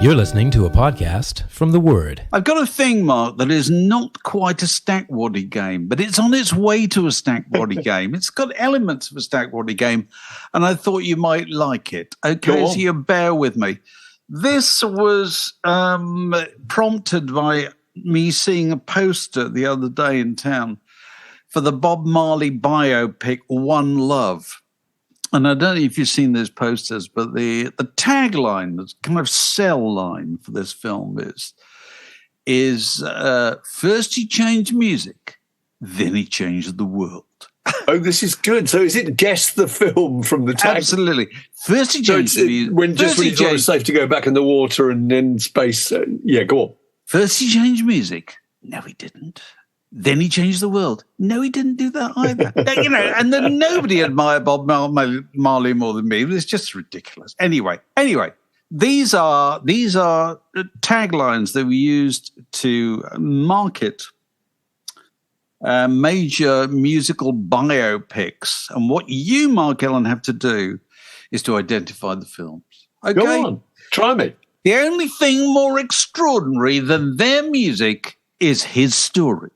You're listening to a podcast from The Word. I've got a thing, Mark, that is not quite a stack waddy game, but it's on its way to a stack waddy game. It's got elements of a stack waddy game, and I thought you might like it. Okay, so you bear with me. This was prompted by me seeing a poster the other day in town for the Bob Marley biopic One Love. And I don't know if you've seen those posters, but the tagline, the kind of cell line for this film is first he changed music, then he changed the world. Oh, this is good. So is it guess the film from the tag? Absolutely. First he changed music. When it's safe to go back in the water and then space. Yeah, go on. First he changed music. No, he didn't. Then he changed the world. No, he didn't do that either. And then nobody admired Bob Marley more than me. It was just ridiculous. Anyway, these are taglines that we used to market major musical biopics. And what you, Mark Ellen, have to do is to identify the films. Okay? Go on. Try me. The only thing more extraordinary than their music is his story.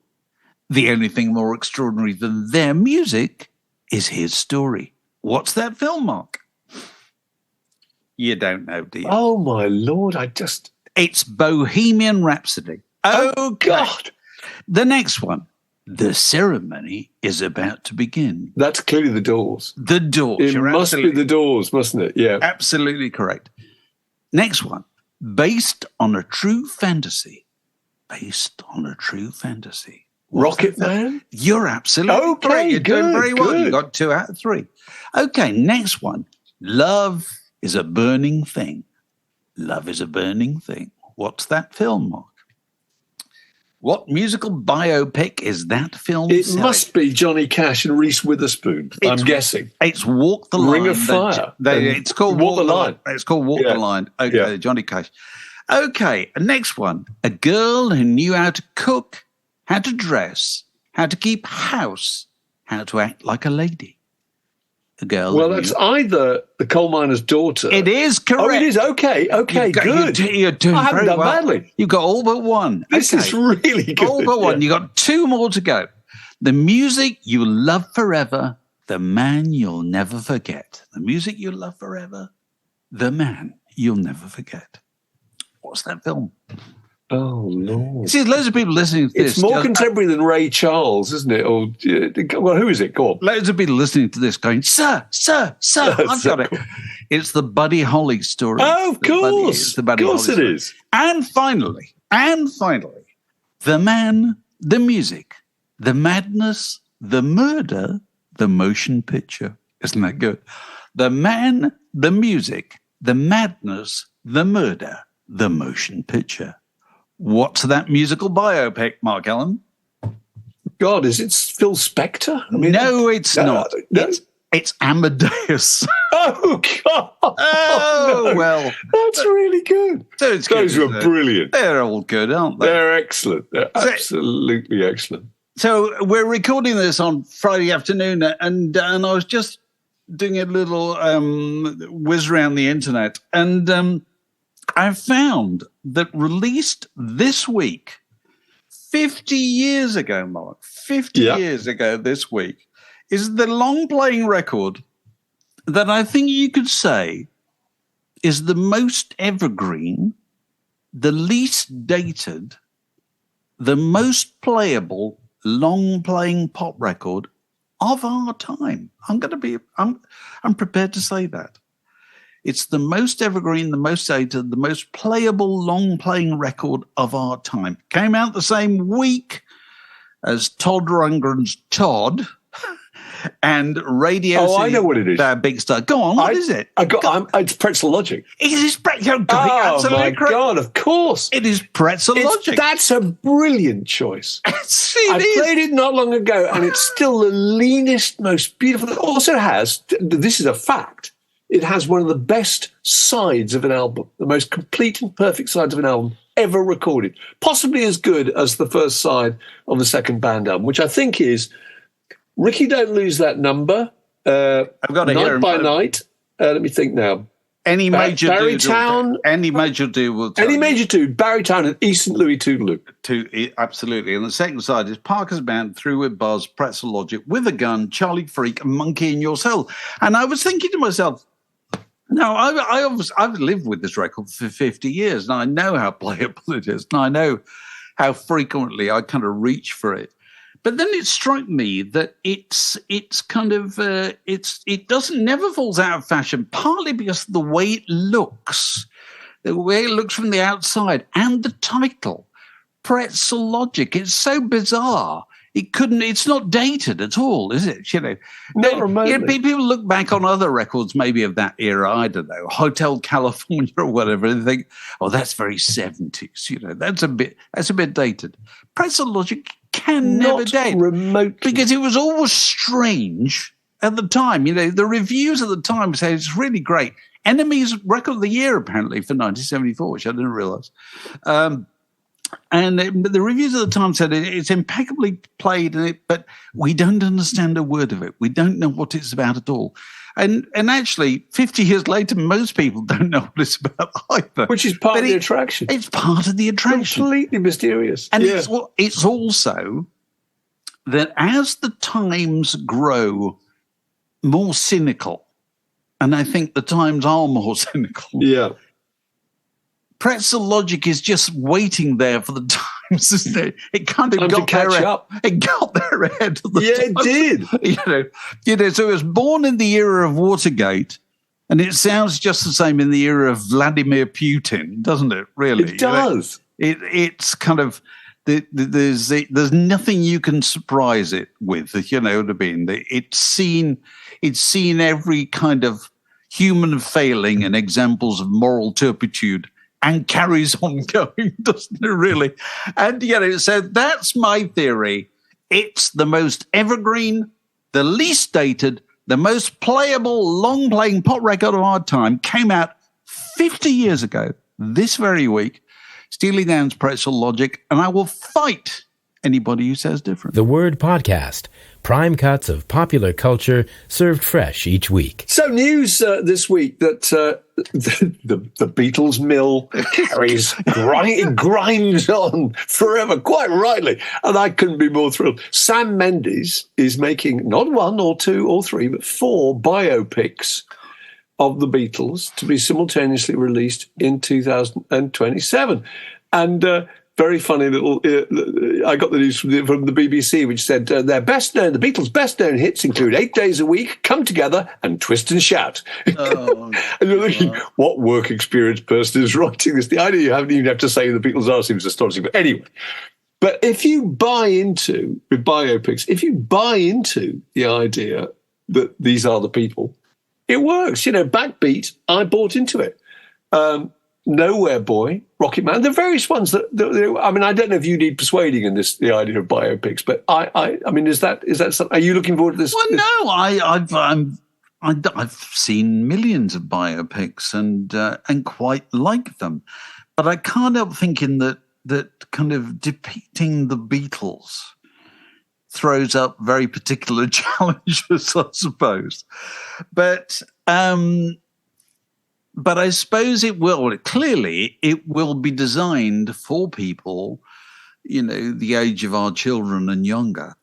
The only thing more extraordinary than their music is his story. What's that film, Mark? You don't know, do you? Oh, my Lord, It's Bohemian Rhapsody. Oh, God. The next one. The ceremony is about to begin. That's clearly The Doors. The Doors. It must be The Doors, mustn't it? Yeah. Absolutely correct. Next one. Based on a true fantasy. Based on a true fantasy. Rocket Man? You're absolutely correct. You're doing very well. You got 2 out of 3. Okay, next one. Love is a burning thing. Love is a burning thing. What's that film, Mark? What musical biopic is that film? It must be Johnny Cash and Reese Witherspoon, I'm guessing. It's Walk the Line. Ring of Fire. It's called Walk the Line. It's called Walk the Line. Okay, Johnny Cash. Okay, next one. A girl who knew how to cook, how to dress, how to keep house, how to act like a lady. A girl. Well, that's either The Coal Miner's Daughter. It is correct. Oh, it is. Okay, good. You're doing I haven't very done well. badly. You've got all but one. This is really good. All but one. You've got 2 more to go. The music you love forever, the man you'll never forget. The music you love forever, the man you'll never forget. What's that film? Oh, Lord. See, loads of people listening to this. It's more contemporary than Ray Charles, isn't it? Or, well, who is it? Go on. Loads of people listening to this going, Sir, I've got it. It's the Buddy Holly story. Oh, of course. Of course it is. And finally, the man, the music, the madness, the murder, the motion picture. Isn't that good? The man, the music, the madness, the murder, the motion picture. What's that musical biopic, Mark Ellen? God, is it Phil Spector? I mean, no, it's not. No. It's Amadeus. Oh, God. Oh, no. Well. That's really good. So Those were brilliant. They're all good, aren't they? They're excellent. They're absolutely excellent. So we're recording this on Friday afternoon, and I was just doing a little whiz around the internet, and I found that released this week, 50 years ago, Mark, 50 years ago this week, is the long-playing record that I think you could say is the most evergreen, the least dated, the most playable long-playing pop record of our time. I'm prepared to say that. It's the most evergreen, the most dated, the most playable, long-playing record of our time. Came out the same week as Todd Rundgren's Todd and Radio Oh, I know what it is. Their big star. Go on, what is it? It's Pretzel Logic. It is Pretzel Logic. Oh, my God, of course. It is Pretzel Logic. That's a brilliant choice. I is. played it not long ago, and it's still the leanest, most beautiful. It also has, this is a fact, it has one of the best sides of an album, the most complete and perfect sides of an album ever recorded. Possibly as good as the first side of the second band album, which I think is Ricky Don't Lose That Number, I've got to Night hear by Night. Let me think now. Any major Barrytown, any major dude will tell any you. major dude, Barrytown and East St. Louis Toodaloo. Absolutely. And the second side is Parker's Band, Through with Buzz, Pretzel Logic, With a Gun, Charlie Freak, and Monkey in Your Cell. And I was thinking to myself, no, I've lived with this record for 50 years, and I know how playable it is, and I know how frequently I kind of reach for it. But then it struck me that it's kind of it never falls out of fashion, partly because of the way it looks from the outside, and the title, Pretzel Logic. It's so bizarre. It's not dated at all, is it? Not remotely. People look back on other records, maybe of that era, I don't know, Hotel California or whatever, and think, oh, that's very 70s. That's a bit dated. Pretzel Logic can never date. Remotely. Because it was always strange at the time. The reviews at the time say it's really great. Enemies Record of the Year, apparently, for 1974, which I didn't realize. And the reviews at the time said it's impeccably played, but we don't understand a word of it. We don't know what it's about at all. And actually, 50 years later, most people don't know what it's about either. Which is part of the attraction. It's part of the attraction. Completely mysterious. And it's also that as the times grow more cynical, and I think the times are more cynical. Yeah. Pretzel Logic is just waiting there for the times, isn't it? It kind of got there. It got there ahead of the times. It did. So it was born in the era of Watergate, and it sounds just the same in the era of Vladimir Putin, doesn't it? Really, it does. It's kind of there's nothing you can surprise it with. You know what I mean? It's seen every kind of human failing and examples of moral turpitude, and carries on going, doesn't it, really? And, so that's my theory. It's the most evergreen, the least dated, the most playable, long-playing pop record of our time. Came out 50 years ago, this very week, Steely Dan's Pretzel Logic, and I will fight anybody who says different. The Word Podcast. Prime cuts of popular culture served fresh each week. So news this week that the Beatles mill grinds on forever, quite rightly. And I couldn't be more thrilled. Sam Mendes is making not one or two or three, but 4 biopics of the Beatles to be simultaneously released in 2027. And very funny little. I got the news from the BBC, which said the Beatles' best-known hits include 8 Days a Week, Come Together, and Twist and Shout. Oh, and you're thinking, what work experience person is writing this? The idea you haven't even have to say who the Beatles are seems astonishing. But anyway, if you buy into with biopics, if you buy into the idea that these are the people, it works. Backbeat. I bought into it. Nowhere Boy, Rocket Man, the various ones that I mean, I don't know if you need persuading in this, the idea of biopics, but I mean, is that something? Are you looking forward to this? Well, no, I've seen millions of biopics and quite like them, but I can't help thinking that kind of depicting the Beatles throws up very particular challenges, I suppose, But I suppose it will. Clearly, it will be designed for people, the age of our children and younger,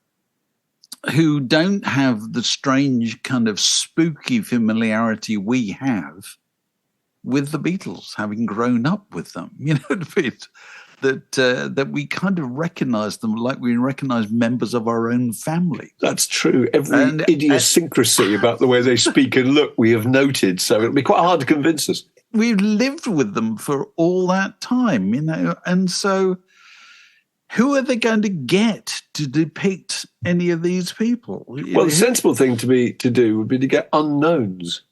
who don't have the strange kind of spooky familiarity we have with the Beatles, having grown up with them. That we kind of recognize them like we recognize members of our own family. That's true. Every idiosyncrasy about the way they speak and look, we have noted. So it'll be quite hard to convince us. We've lived with them for all that time, and so who are they going to get to depict any of these people? Well, the sensible thing to do would be to get unknowns.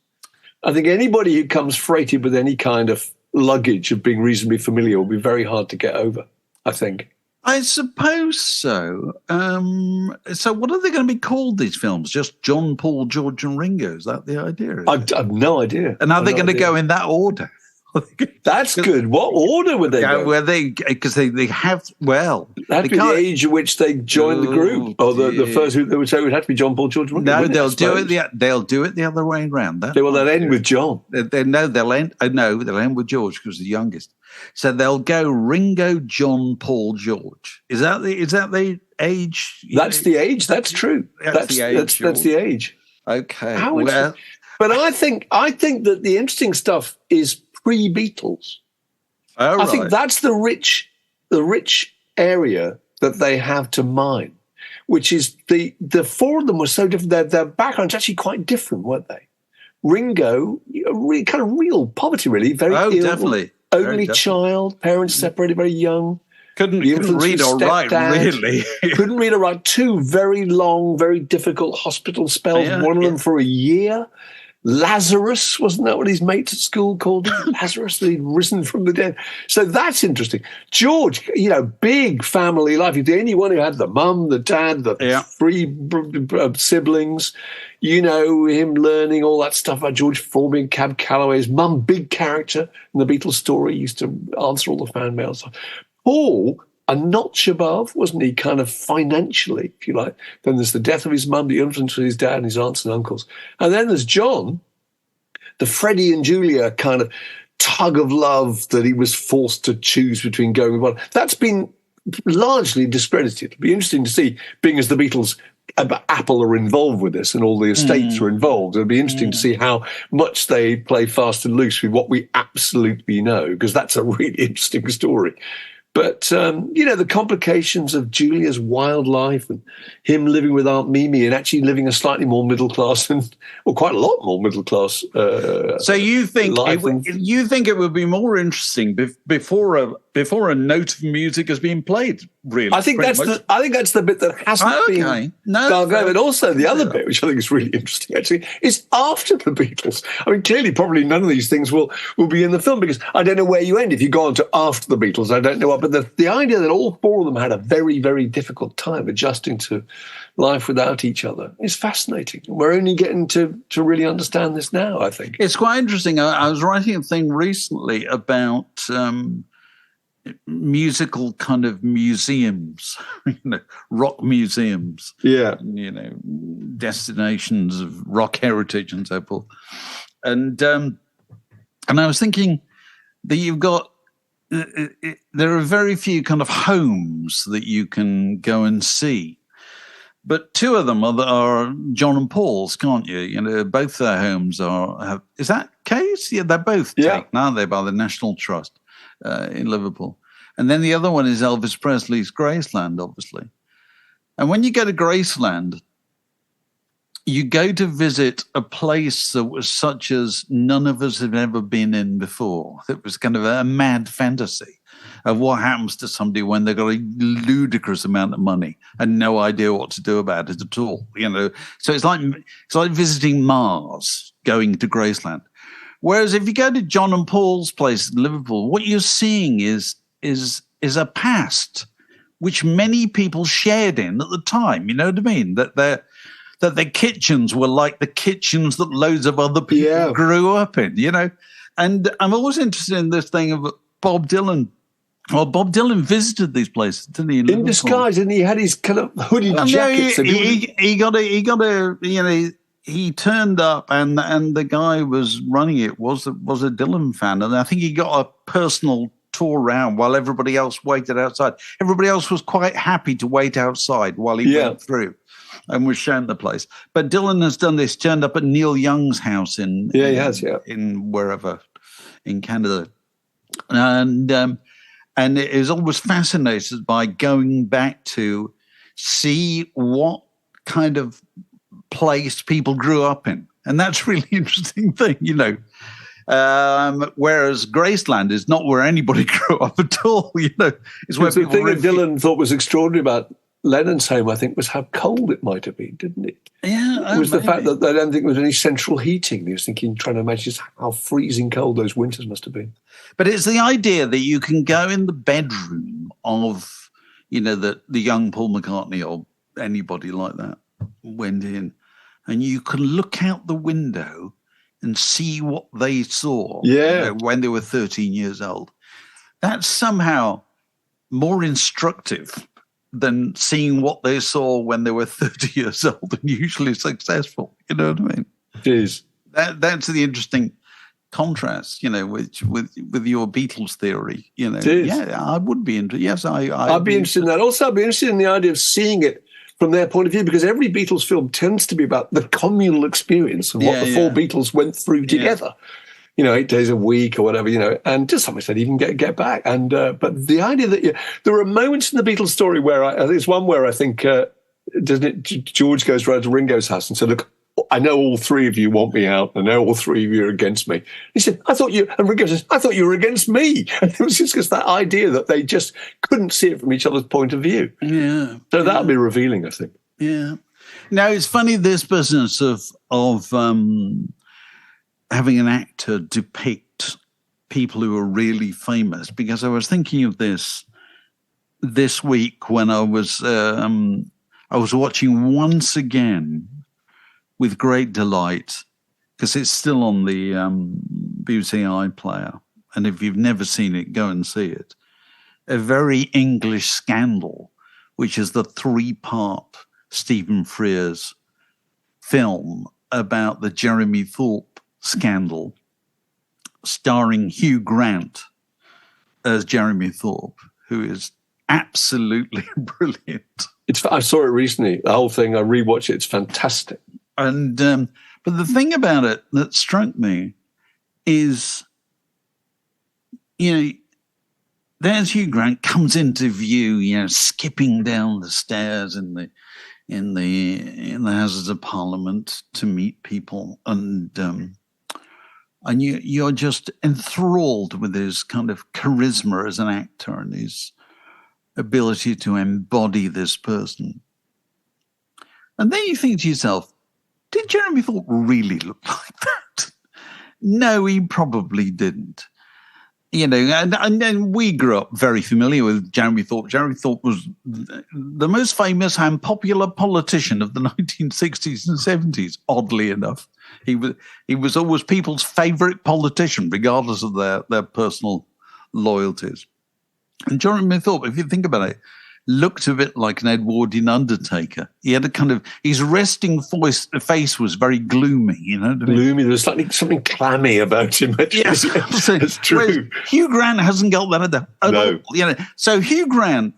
I think anybody who comes freighted with any kind of luggage of being reasonably familiar will be very hard to get over, I think. I suppose so. So what are they going to be called, these films? Just John, Paul, George and Ringo? Is that the idea? I've no idea. And are they going to go in that order? That's good. What order would they go? Where because they have, well... That'd be the age at which they joined the group. Or the first, they would say it would have to be John, Paul, George. No, they'll do it the other way around. They'll end with John. They'll end with George because the youngest. So they'll go Ringo, John, Paul, George. Is that the age? That's the age. That's true. That's the age. That's the age. Okay. But I think that the interesting stuff is pre-Beatles. Oh, I think that's the rich area that they have to mine, which is the four of them were so different. Their backgrounds actually quite different, weren't they? Ringo, kind of real poverty, really. Very ill, definitely. Only child, parents separated very young. Couldn't read or write, really. Couldn't read or write. 2 very long, very difficult hospital spells, one of them for a year. Lazarus, wasn't that what his mates at school called him? Lazarus, that he'd risen from the dead. So that's interesting. George, big family life. He's the only one who had the mum, the dad, the 3 siblings. Him learning all that stuff about George Formby and Cab Calloway's mum, big character in the Beatles story, used to answer all the fan mail stuff. Paul, a notch above, wasn't he, kind of financially, if you like. Then there's the death of his mum, the influence of his dad and his aunts and uncles. And then there's John, the Freddie and Julia kind of tug of love that he was forced to choose between going with one. That's been largely discredited. It'd be interesting to see, being as the Beatles, Apple are involved with this and all the estates are involved. It'll be interesting to see how much they play fast and loose with what we absolutely know, because that's a really interesting story. But, the complications of Julia's wild life and him living with Aunt Mimi and actually living a slightly more middle class quite a lot more middle class. So you think it would be more interesting before a note of music has been played? Really, I think that's the bit that hasn't been. No, but also the other bit, which I think is really interesting, actually, is after the Beatles. I mean, clearly, probably none of these things will be in the film, because I don't know where you end if you go on to after the Beatles. I don't know what, but the idea that all 4 of them had a very, very difficult time adjusting to life without each other is fascinating. We're only getting to really understand this now, I think. It's quite interesting. I was writing a thing recently about musical kind of museums, rock museums. Yeah. Destinations of rock heritage and so forth. And I was thinking that you've got, there are very few kind of homes that you can go and see. But 2 of them are John and Paul's, can't you? Both their homes are. Is that case? Yeah, they're both taken, aren't they, by the National Trust in Liverpool. And then the other one is Elvis Presley's Graceland, obviously. And when you go to Graceland, you go to visit a place that was such as none of us have ever been in before. It was kind of a mad fantasy of what happens to somebody when they've got a ludicrous amount of money and no idea what to do about it at all. So it's like visiting Mars, going to Graceland. Whereas if you go to John and Paul's place in Liverpool, what you're seeing is a past which many people shared in at the time. You know what I mean? That their kitchens were like the kitchens that loads of other people grew up in. And I'm always interested in this thing of Bob Dylan. Well, Bob Dylan visited these places, didn't he? In disguise, and he had his kind of hooded jackets. He turned up, and the guy was running it was a Dylan fan, and I think he got a personal tour around while everybody else waited outside. Everybody else was quite happy to wait outside while he went through and was shown the place. But Dylan has done this, turned up at Neil Young's house in wherever, in Canada. And it is always fascinated by going back to see what kind of place people grew up in. And that's a really interesting thing, whereas Graceland is not where anybody grew up at all, It's where the thing that Dylan thought was extraordinary about Lennon's home, I think, was how cold it might have been, didn't it? Yeah. It was the fact that I don't think there was any central heating. He was trying to imagine just how freezing cold those winters must have been. But it's the idea that you can go in the bedroom of, the young Paul McCartney or anybody like that went in, and you can look out the window and see what they saw when they were 13 years old. That's somehow more instructive than seeing what they saw when they were 30 years old and usually successful. You know what I mean? It is. That's the interesting contrast, with your Beatles theory. I would be interested. Yes, I'd be interested in that. Also, I'd be interested in the idea of seeing it from their point of view, because every Beatles film tends to be about the communal experience of what the four Beatles went through together. 8 days a week or whatever, and to some extent even get back. And but the idea that there are moments in the Beatles story where there's one where I think doesn't it? George goes round to Ringo's house and said, "Look, I know all three of you want me out. I know all three of you are against me." He said, and Ringo says, "I thought you were against me." And it was just that idea that they just couldn't see it from each other's point of view. Yeah. So that would be revealing, I think. Yeah. Now, it's funny, this business of having an actor depict people who are really famous, because I was thinking of this week when I was watching once again with great delight, because it's still on the BBC iPlayer. And if you've never seen it, go and see it. A Very English Scandal, which is the 3-part Stephen Frears film about the Jeremy Thorpe scandal, starring Hugh Grant as Jeremy Thorpe, who is absolutely brilliant. I saw it recently, the whole thing. I rewatched it. It's fantastic. And but the thing about it that struck me is, there's Hugh Grant comes into view, skipping down the stairs in the Houses of Parliament to meet people, and you're just enthralled with his kind of charisma as an actor and his ability to embody this person. And then you think to yourself, did Jeremy Thorpe really look like that? No, he probably didn't. And then we grew up very familiar with Jeremy Thorpe. Jeremy Thorpe was the most famous and popular politician of the 1960s and 70s, oddly enough. He was always people's favourite politician, regardless of their personal loyalties. And Jeremy Thorpe, if you think about it, looked a bit like an Edwardian undertaker. He had a kind of, his resting face was very gloomy, Gloomy. There was something clammy about him. Yes, it's true. Whereas Hugh Grant hasn't got that at all. So Hugh Grant,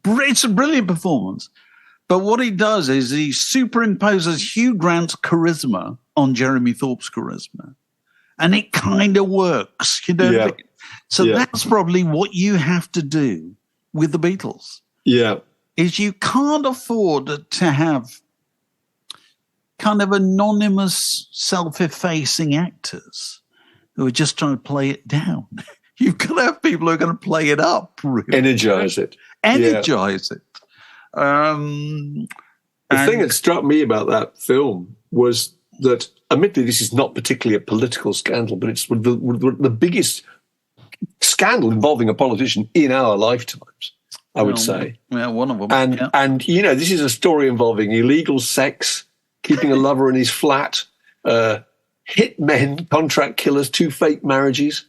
it's a brilliant performance. But what he does is he superimposes Hugh Grant's charisma on Jeremy Thorpe's charisma. And it kind of works, Yeah. So that's probably what you have to do with the Beatles. Yeah. Is you can't afford to have kind of anonymous, self-effacing actors who are just trying to play it down. You've got to have people who are going to play it up. Really. Energize it. Energize it. The thing that struck me about that film was that, admittedly, this is not particularly a political scandal, but it's the biggest scandal involving a politician in our lifetimes, I would say. Yeah, one of them. And this is a story involving illegal sex, keeping a lover in his flat, hitmen, contract killers, 2 fake marriages,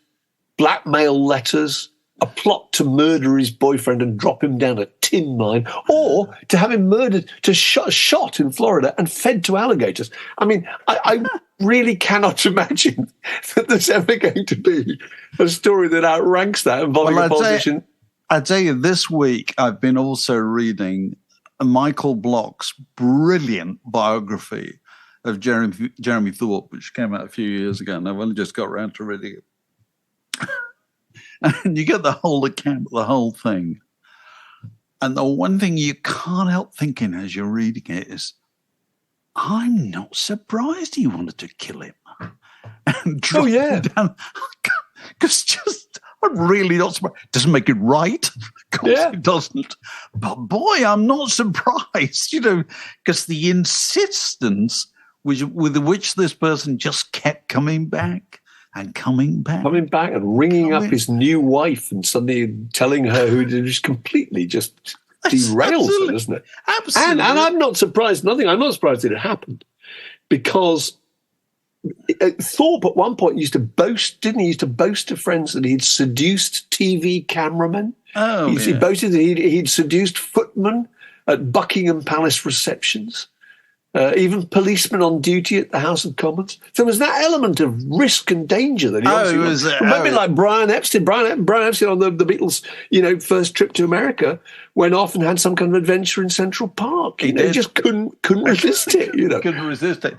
blackmail letters, a plot to murder his boyfriend and drop him down a tin mine, or to have him murdered, shot in Florida and fed to alligators. I mean, I really cannot imagine that there's ever going to be a story that outranks that involving a politician. I tell you, this week I've been also reading Michael Bloch's brilliant biography of Jeremy Thorpe, which came out a few years ago, and I've only just got around to reading it. And you get the whole account, the whole thing. And the one thing you can't help thinking as you're reading it is, I'm not surprised he wanted to kill him. And drop him down. Because I'm really not surprised. Doesn't make it right. Of course it doesn't. But boy, I'm not surprised, because the insistence with which this person just kept coming back. And coming back and ringing up his new wife and suddenly telling her who just completely just derails her, doesn't it? Absolutely. And I'm not surprised. I'm not surprised that it happened, because Thorpe at one point used to boast, didn't he? Used to boast to friends that he'd seduced TV cameramen. Oh, He boasted that he'd seduced footmen at Buckingham Palace receptions. Even policemen on duty at the House of Commons. So there was that element of risk and danger that he obviously was. Maybe like Brian Epstein. Brian Epstein on the Beatles, first trip to America went off and had some kind of adventure in Central Park. He just couldn't resist it. Couldn't resist it.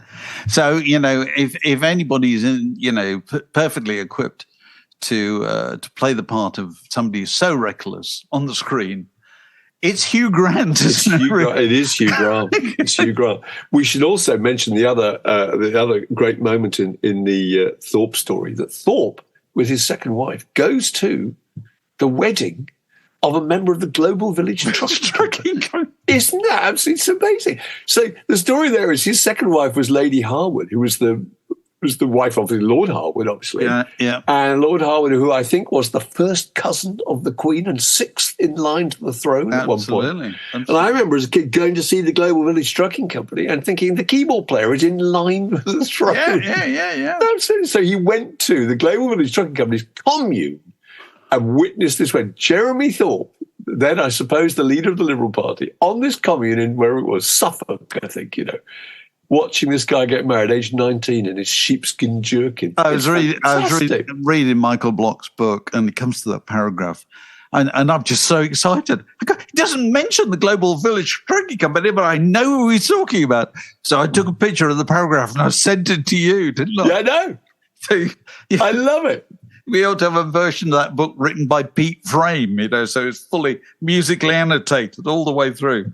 So if anybody's perfectly equipped to play the part of somebody so reckless on the screen, it's Hugh Grant. It is Hugh Grant. It's Hugh Grant. We should also mention the other great moment in the Thorpe story, that Thorpe, with his second wife, goes to the wedding of a member of the Global Village Trucking Company. Isn't that absolutely amazing? So the story there is his second wife was Lady Harwood, who was the wife of Lord Harwood, obviously. Yeah. And Lord Harwood, who I think was the first cousin of the Queen and sixth in line to the throne at one point. Absolutely. And I remember as a kid going to see the Global Village Trucking Company and thinking the keyboard player is in line with the throne. Yeah. Absolutely. So he went to the Global Village Trucking Company's commune and witnessed this when Jeremy Thorpe, then I suppose the leader of the Liberal Party, on this commune in where it was, Suffolk, I think, watching this guy get married, age 19, in his sheepskin jerkin. I was reading Michael Bloch's book, and it comes to that paragraph, and I'm just so excited. He doesn't mention the Global Village Trucking Company, but I know who he's talking about. So I took a picture of the paragraph and I sent it to you, didn't I? Yeah, I know. So, I love it. We ought to have a version of that book written by Pete Frame, so it's fully musically annotated all the way through.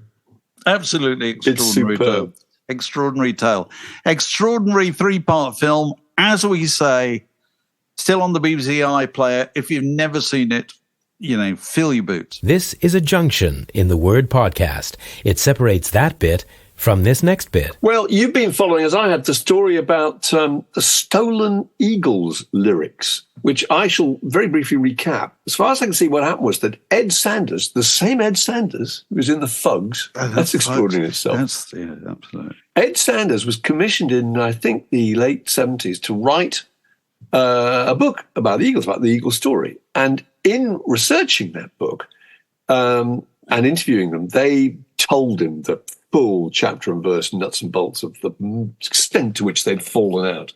Absolutely extraordinary. It's superb. Extraordinary tale. Extraordinary 3-part film, as we say, still on the BBC iPlayer. If you've never seen it, fill your boots. This is a junction in the word podcast. It separates that bit from this next bit. Well, you've been following, as I have, the story about the Stolen Eagles lyrics, which I shall very briefly recap. As far as I can see, what happened was that Ed Sanders, the same Ed Sanders who was in the Fugs, that's extraordinary in itself. Absolutely. Ed Sanders was commissioned in, I think, the late 70s to write a book about the Eagles, about the Eagles story. And in researching that book and interviewing them, they told him the full chapter and verse nuts and bolts of the extent to which they'd fallen out,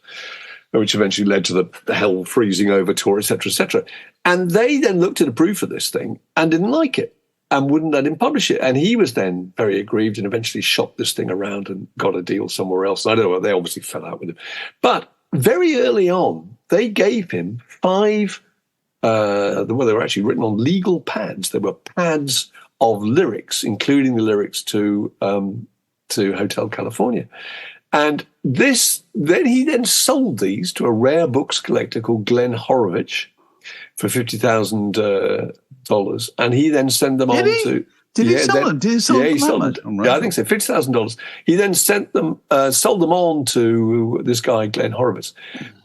which eventually led to the hell freezing over tour, etc., etc. And they then looked at a proof of this thing and didn't like it and wouldn't let him publish it. And he was then very aggrieved and eventually shopped this thing around and got a deal somewhere else. I don't know, they obviously fell out with him. But very early on, they gave him 5, they were actually written on legal pads. They were pads of lyrics, including the lyrics to Hotel California. And he then sold these to a rare books collector called Glenn Horowitz for $50,000. And he then sent them on to... Did he sell them? Did he sell them? Yeah, he sold them. Yeah, I think so, $50,000. He then sent them, sold them on to this guy, Glenn Horowitz,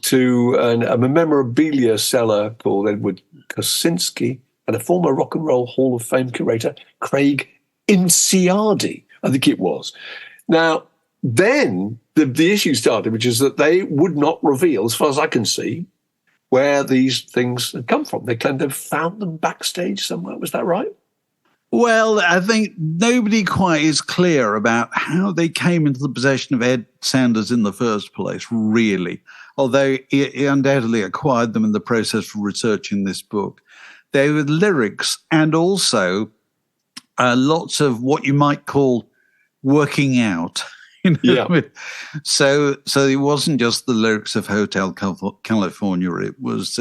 to a memorabilia seller called Edward Kosinski, and a former Rock and Roll Hall of Fame curator, Craig Inciardi, I think it was. Now, then the issue started, which is that they would not reveal, as far as I can see, where these things had come from. They claimed they'd found them backstage somewhere. Was that right? Well, I think nobody quite is clear about how they came into the possession of Ed Sanders in the first place, really, although he undoubtedly acquired them in the process of researching this book. They were lyrics and also lots of what you might call working out. Yeah. So it wasn't just the lyrics of Hotel California. It was,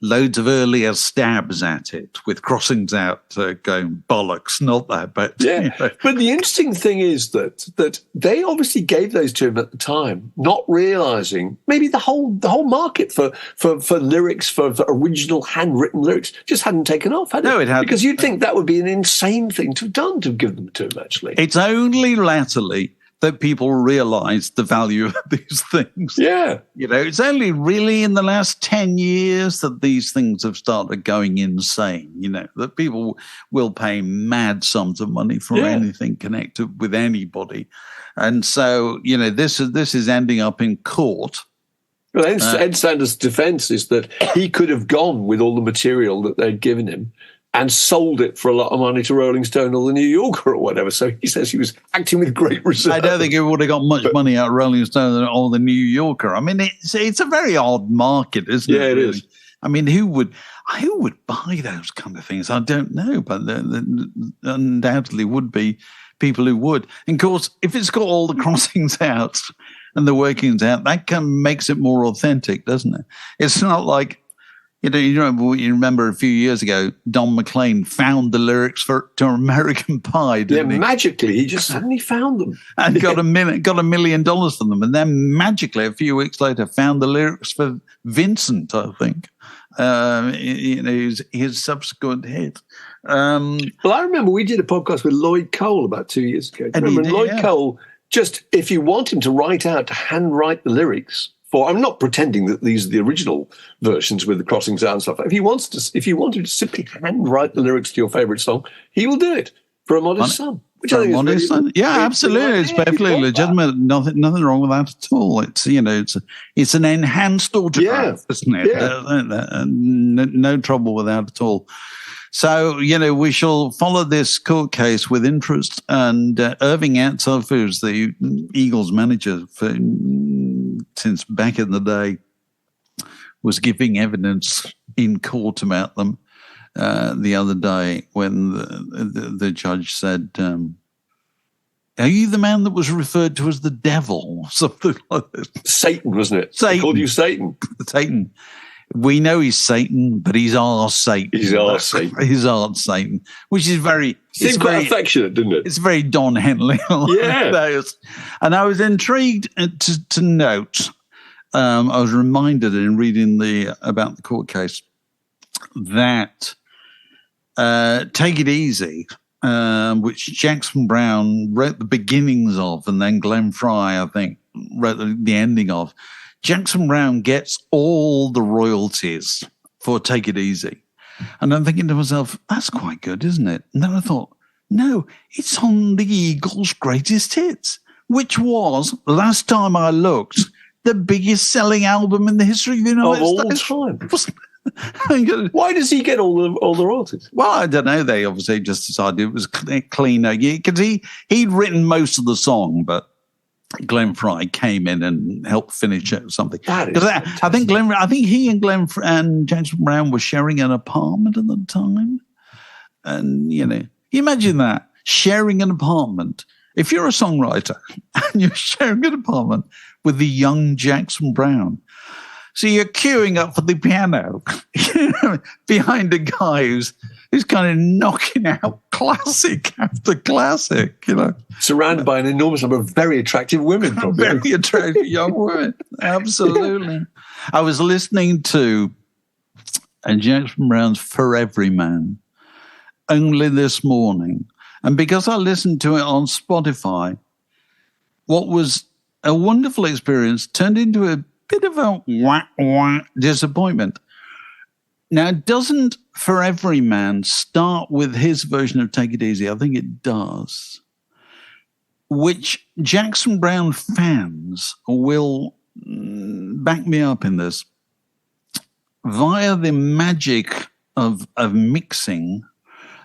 loads of earlier stabs at it with crossings out going, bollocks, not that. But, yeah. But the interesting thing is that they obviously gave those to him at the time, not realizing maybe the whole market for lyrics, for original handwritten lyrics just hadn't taken off, had it? No, it hadn't. Because you'd think that would be an insane thing to have done, to give them to him, actually. It's only latterly that people realize the value of these things. Yeah. It's only really in the last 10 years that these things have started going insane, that people will pay mad sums of money for anything connected with anybody. And so, this is ending up in court Well, Ed Sanders' defense is that he could have gone with all the material that they'd given him and sold it for a lot of money to Rolling Stone or the New Yorker or whatever. So he says he was acting with great reserve. I don't think he would have got much money out of Rolling Stone or the New Yorker. I mean, it's a very odd market, isn't it? Yeah, it really? is. I mean, who would buy those kind of things? I don't know, but there undoubtedly would be people who would. And of course, if it's got all the crossings out and the workings out, that makes it more authentic, doesn't it? It's not like, you remember a few years ago, Don McLean found the lyrics to American Pie, didn't he? Magically, he just suddenly found them. And got $1 million for them. And then magically, a few weeks later, found the lyrics for Vincent, I think. His subsequent hit. Well, I remember we did a podcast with Lloyd Cole about 2 years ago. Lloyd Cole, just if you want him to handwrite the lyrics for, I'm not pretending that these are the original versions with the crossings out and stuff. If you want him to simply handwrite the lyrics to your favourite song, he will do it for a modest sum. Which I think is really, yeah, absolutely. It's perfectly legitimate. Nothing wrong with that at all. It's it's an enhanced autograph, isn't it? Yeah. No trouble with that at all. So, we shall follow this court case with interest. And Irving Azoff, who's the Eagles manager since back in the day, was giving evidence in court about them the other day when the judge said, are you the man that was referred to as the devil? Something like this. Satan, wasn't it? Satan. They called you Satan. Satan. We know he's Satan, but he's our Satan. He's our Satan. He's our Satan, which is very... Seemed quite affectionate, didn't it? It's very Don Henley. Yeah. And I was intrigued to note, I was reminded in reading about the court case that Take It Easy, which Jackson Browne wrote the beginnings of, and then Glenn Frey, I think, wrote the ending of. Jackson Browne gets all the royalties for Take It Easy. And I'm thinking to myself, that's quite good, isn't it? And then I thought, no, it's on the Eagles' greatest hits, which was, last time I looked, the biggest selling album in the history of the United States. Why does he get all the royalties? Well, I don't know. They obviously just decided it was cleaner. Because he'd written most of the song, but Glenn Frey came in and helped finish it or something. I think he and Glenn and Jackson Browne were sharing an apartment at the time. And, you imagine that, sharing an apartment. If you're a songwriter and you're sharing an apartment with the young Jackson Browne, so you're queuing up for the piano behind a guy who's kind of knocking out classic after classic, Surrounded by an enormous number of very attractive women, probably. Very attractive young women, absolutely. Yeah. I was listening to Jackson Browne's For Every Man only this morning, and because I listened to it on Spotify, what was a wonderful experience turned into a bit of a wah disappointment. Now, doesn't For Every Man start with his version of Take It Easy? I think it does. Which Jackson Browne fans will back me up in this. Via the magic of mixing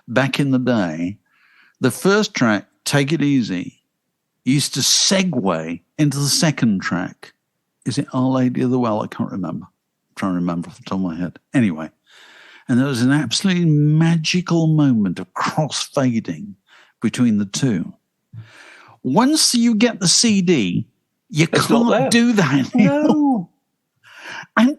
back in the day, the first track, Take It Easy, used to segue into the second track. Is it Our Lady of the Well? I can't remember. I'm trying to remember off the top of my head. Anyway, and there was an absolutely magical moment of cross-fading between the two. Once you get the CD, you can't do that anymore. No. And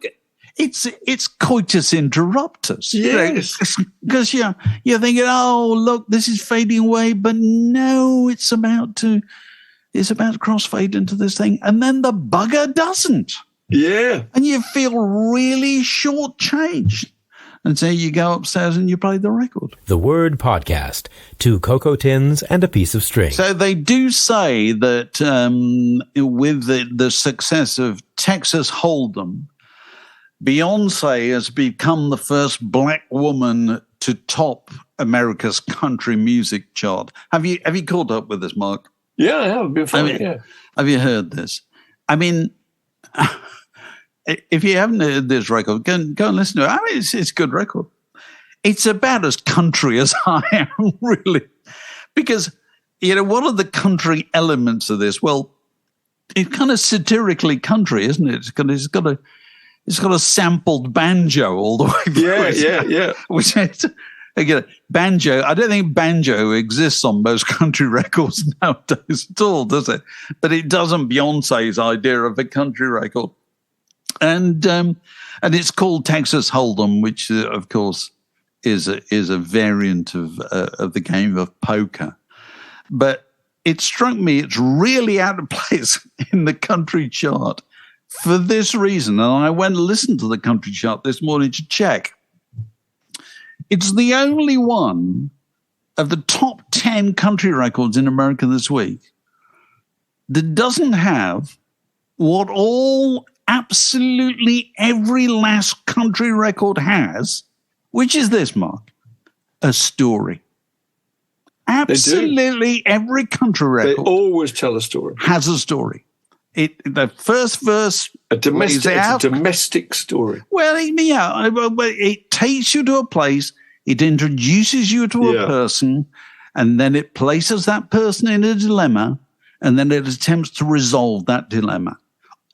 it's coitus interruptus. Yes. Because you're thinking, oh, look, this is fading away, but no, it's about to crossfade into this thing. And then the bugger doesn't. Yeah. And you feel really shortchanged. And so you go upstairs and you play the record. The Word Podcast, 2 cocoa tins and a piece of string. So they do say that with the success of Texas Hold'em, Beyoncé has become the first black woman to top America's country music chart. Have you caught up with this, Mark? Yeah, I have. Been following, Have you heard this? I mean, if you haven't heard this record, go and listen to it. I mean, it's a good record. It's about as country as I am, really. Because, what are the country elements of this? Well, it's kind of satirically country, isn't it? It's got a sampled banjo all the way through. Yeah. Which is, again, banjo. I don't think banjo exists on most country records nowadays at all, does it? But it doesn't Beyonce's idea of a country record, and it's called Texas Hold'em, which of course is a variant of the game of poker. But it struck me it's really out of place in the country chart for this reason. And I went and listened to the country chart this morning to check. It's the only one of the top 10 country records in America this week that doesn't have what absolutely every last country record has, which is this, Mark, a story. Absolutely every country record. They always tell a story. Has a story. The first verse it's a domestic story. Well, it takes you to a place, it introduces you to a person, and then it places that person in a dilemma, and then it attempts to resolve that dilemma.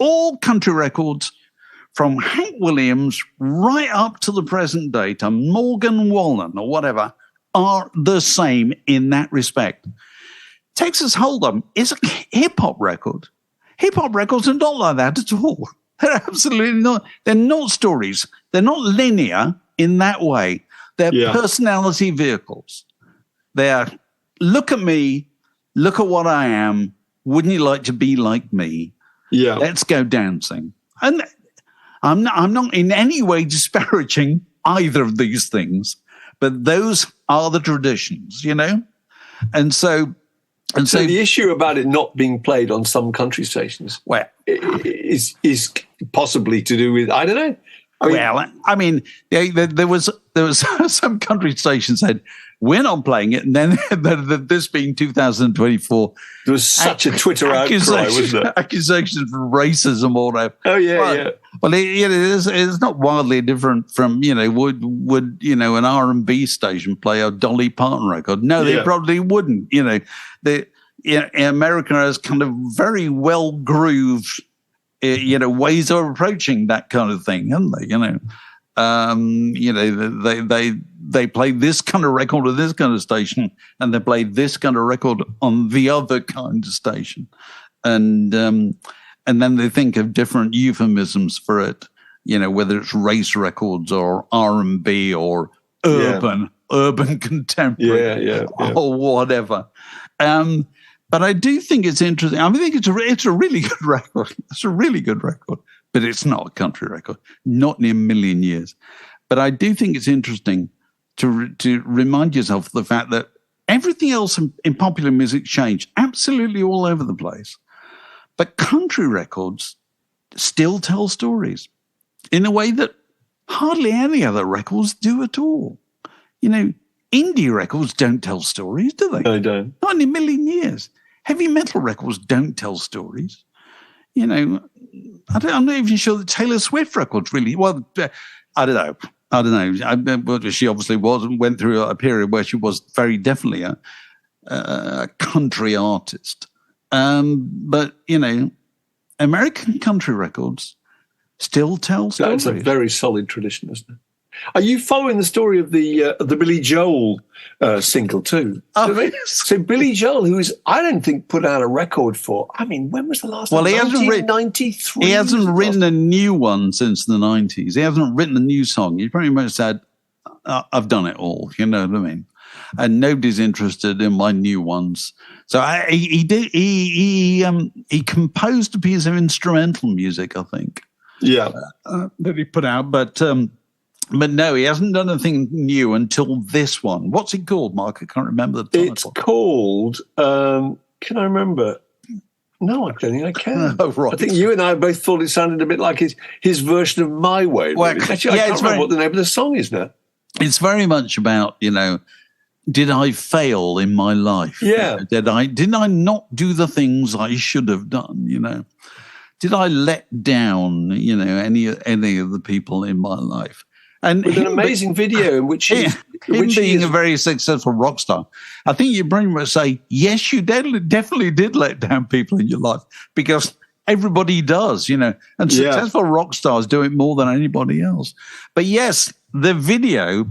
All country records, from Hank Williams right up to the present day, to Morgan Wallen or whatever, are the same in that respect. Texas Hold'em is a hip-hop record. Hip-hop records are not like that at all. They're absolutely not. They're not stories. They're not linear in that way. They're personality vehicles. They're, look at me, look at what I am, wouldn't you like to be like me? Yeah. Let's go dancing. And I'm not in any way disparaging either of these things, but those are the traditions, And so the issue about it not being played on some country stations is possibly to do with, I don't know. There was some country stations said, we're not playing it. And then this being 2024. There was such a Twitter outcry, wasn't there? Accusations for racism or whatever. Oh, yeah. Well, it's not wildly different from, would an R&B station play a Dolly Parton record? No, they probably wouldn't. America has kind of very well grooved, ways of approaching that kind of thing, haven't they? They play this kind of record on this kind of station, and they play this kind of record on the other kind of station, and then they think of different euphemisms for it. Whether it's race records or R&B or urban contemporary, or whatever. But I do think it's interesting. I think it's a really good record. It's a really good record, but it's not a country record, not in a million years. But I do think it's interesting to remind yourself of the fact that everything else in popular music changed absolutely all over the place. But country records still tell stories in a way that hardly any other records do at all. Indie records don't tell stories, do they? They don't. Not in a million years. Heavy metal records don't tell stories. I'm not even sure that Taylor Swift records really. Well, I don't know. She obviously went through a period where she was very definitely a country artist. But American country records still tell stories. That's a very solid tradition, isn't it? Are you following the story of the Billy Joel single too? So Billy Joel, who I don't think put out a record for. When was the last one? 1993. He hasn't written a new one since the 90s. He hasn't written a new song. He pretty much said, "I've done it all." You know what I mean? And nobody's interested in my new ones. So he composed a piece of instrumental music, I think. Yeah, that he put out, but no, he hasn't done anything new until this one. What's it called, Mark? I can't remember the title. It's called, can I remember? No, I don't think I can. Oh, right. I think you and I both thought it sounded a bit like his version of My Way. Really. Well, actually, I can't remember what the name of the song is now. It's very much about, did I fail in my life? Yeah. Did I not do the things I should have done, did I let down, any of the people in my life? And with an amazing video in which him being a very successful rock star, I think you pretty much say, yes, you definitely did let down people in your life, because everybody does, and successful rock stars do it more than anybody else. But yes, the video,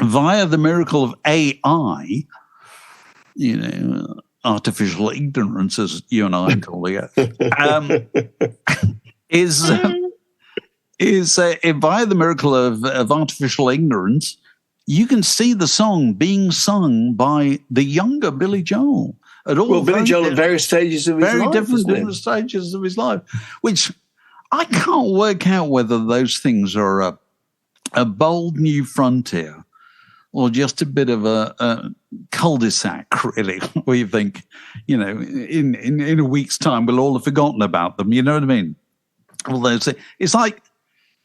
via the miracle of AI, artificial ignorance, as you and I call it, is via the miracle of artificial ignorance, you can see the song being sung by the younger Billy Joel. Billy Joel at various stages of his life. Different stages of his life, which I can't work out whether those things are a bold new frontier or just a bit of a cul-de-sac, really, where you think, in a week's time we'll all have forgotten about them. You know what I mean? Although it's like,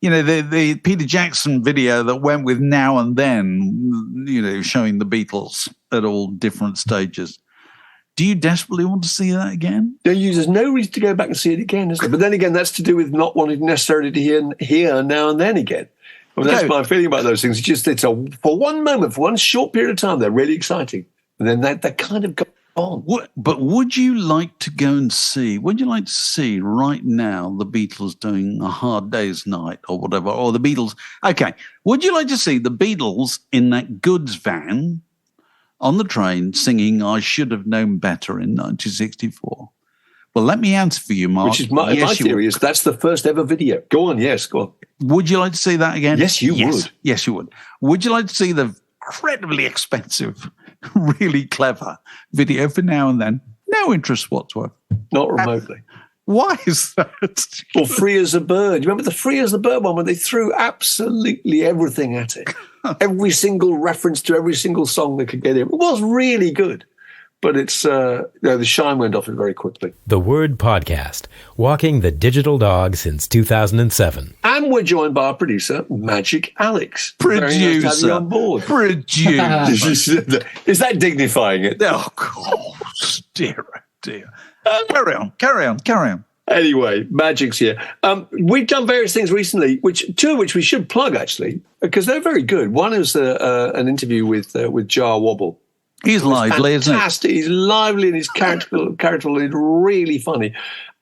the Peter Jackson video that went with Now and Then, showing the Beatles at all different stages. Do you desperately want to see that again? There's no reason to go back and see it again, is there? But then again, that's to do with not wanting necessarily to hear Now and Then again. That's my feeling about those things. For one moment, for one short period of time, they're really exciting. And then they're kind of gone. But would you like to see right now the Beatles doing A Hard Day's Night or whatever, or the Beatles? Okay. Would you like to see the Beatles in that goods van on the train singing I Should Have Known Better in 1964? Well, let me answer for you, Mark. Which is my theory is that's the first ever video. Go on, go on. Would you like to see that again? Yes, you would. Yes, you would. Would you like to see the incredibly expensive, really clever video for Now and Then? No interest whatsoever. Not remotely. Why is that? Or Free as a Bird. You remember the Free as a Bird one when they threw absolutely everything at it? Every single reference to every single song they could get in. It was really good. But it's the shine went off it very quickly. The Word Podcast, walking the digital dog since 2007. And we're joined by our producer, Magic Alex. Producer. Nice to have you on board. Producer. Is that dignifying it? Oh, God. Dear. Carry on. Anyway, Magic's here. We've done various things recently, two of which we should plug, actually, because they're very good. One is an interview with Jar Wobble. He's lively, isn't he? He's lively and he's characterful and really funny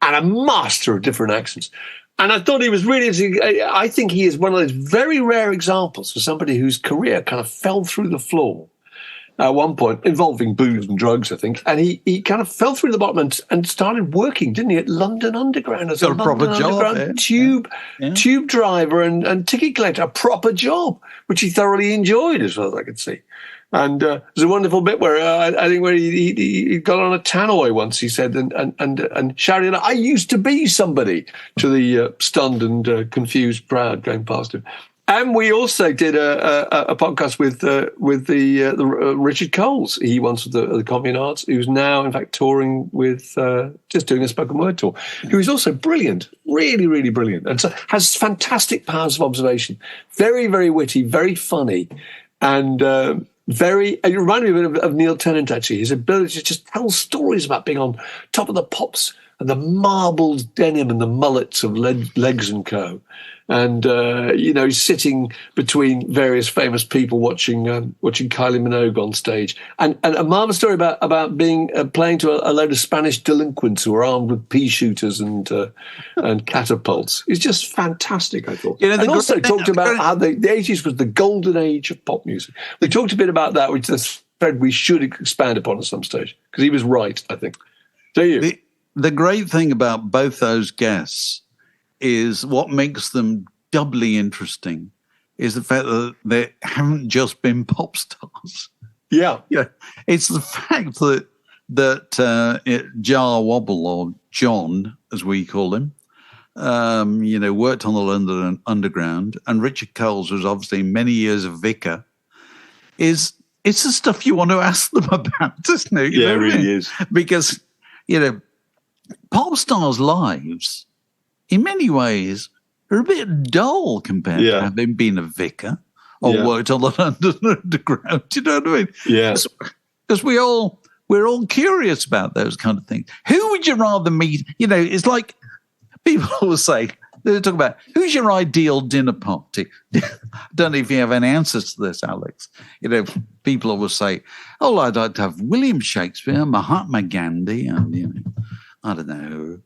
and a master of different accents. And I thought he was really interesting. I think he is one of those very rare examples for somebody whose career kind of fell through the floor at one point, involving booze and drugs, I think. And he kind of fell through the bottom and started working, didn't he, at London Underground as a proper job, tube driver and ticket collector, a proper job, which he thoroughly enjoyed, as well as I could see. And there's a wonderful bit where I think where he got on a tannoy once, he said, and shouted, "I used to be somebody," to the stunned and confused crowd going past him. And we also did a podcast with the Richard Coles. He once was the Commune Arts, who's now in fact touring with just doing a spoken word tour. Who is also brilliant, really, really brilliant, and so has fantastic powers of observation. Very, very witty, very funny, and it reminded me a bit of Neil Tennant, actually. His ability to just tell stories about being on top of the pops and the marbled denim and the mullets of Legs and Co. And, he's sitting between various famous people watching Kylie Minogue on stage. And a marvelous story about being playing to a load of Spanish delinquents who are armed with pea shooters and catapults. It's just fantastic, I thought. And also talked about how the 80s was the golden age of pop music. We talked a bit about that, which is a thread we should expand upon at some stage, because he was right, I think. Do you? The great thing about both those guests is what makes them doubly interesting is the fact that they haven't just been pop stars. Yeah. It's the fact that Jar Wobble, or John, as we call him, worked on the London Underground, and Richard Coles was obviously many years a vicar, it's the stuff you want to ask them about, isn't it? Yeah, it really is. Because, pop stars' lives, in many ways, are a bit dull compared to having been a vicar or worked on the London Underground. Do you know what I mean? Yeah. Because we're all curious about those kind of things. Who would you rather meet? It's like people will say, they talk about, who's your ideal dinner party? I don't know if you have any answers to this, Alex. People always say, I'd like to have William Shakespeare, Mahatma Gandhi, and, I don't know.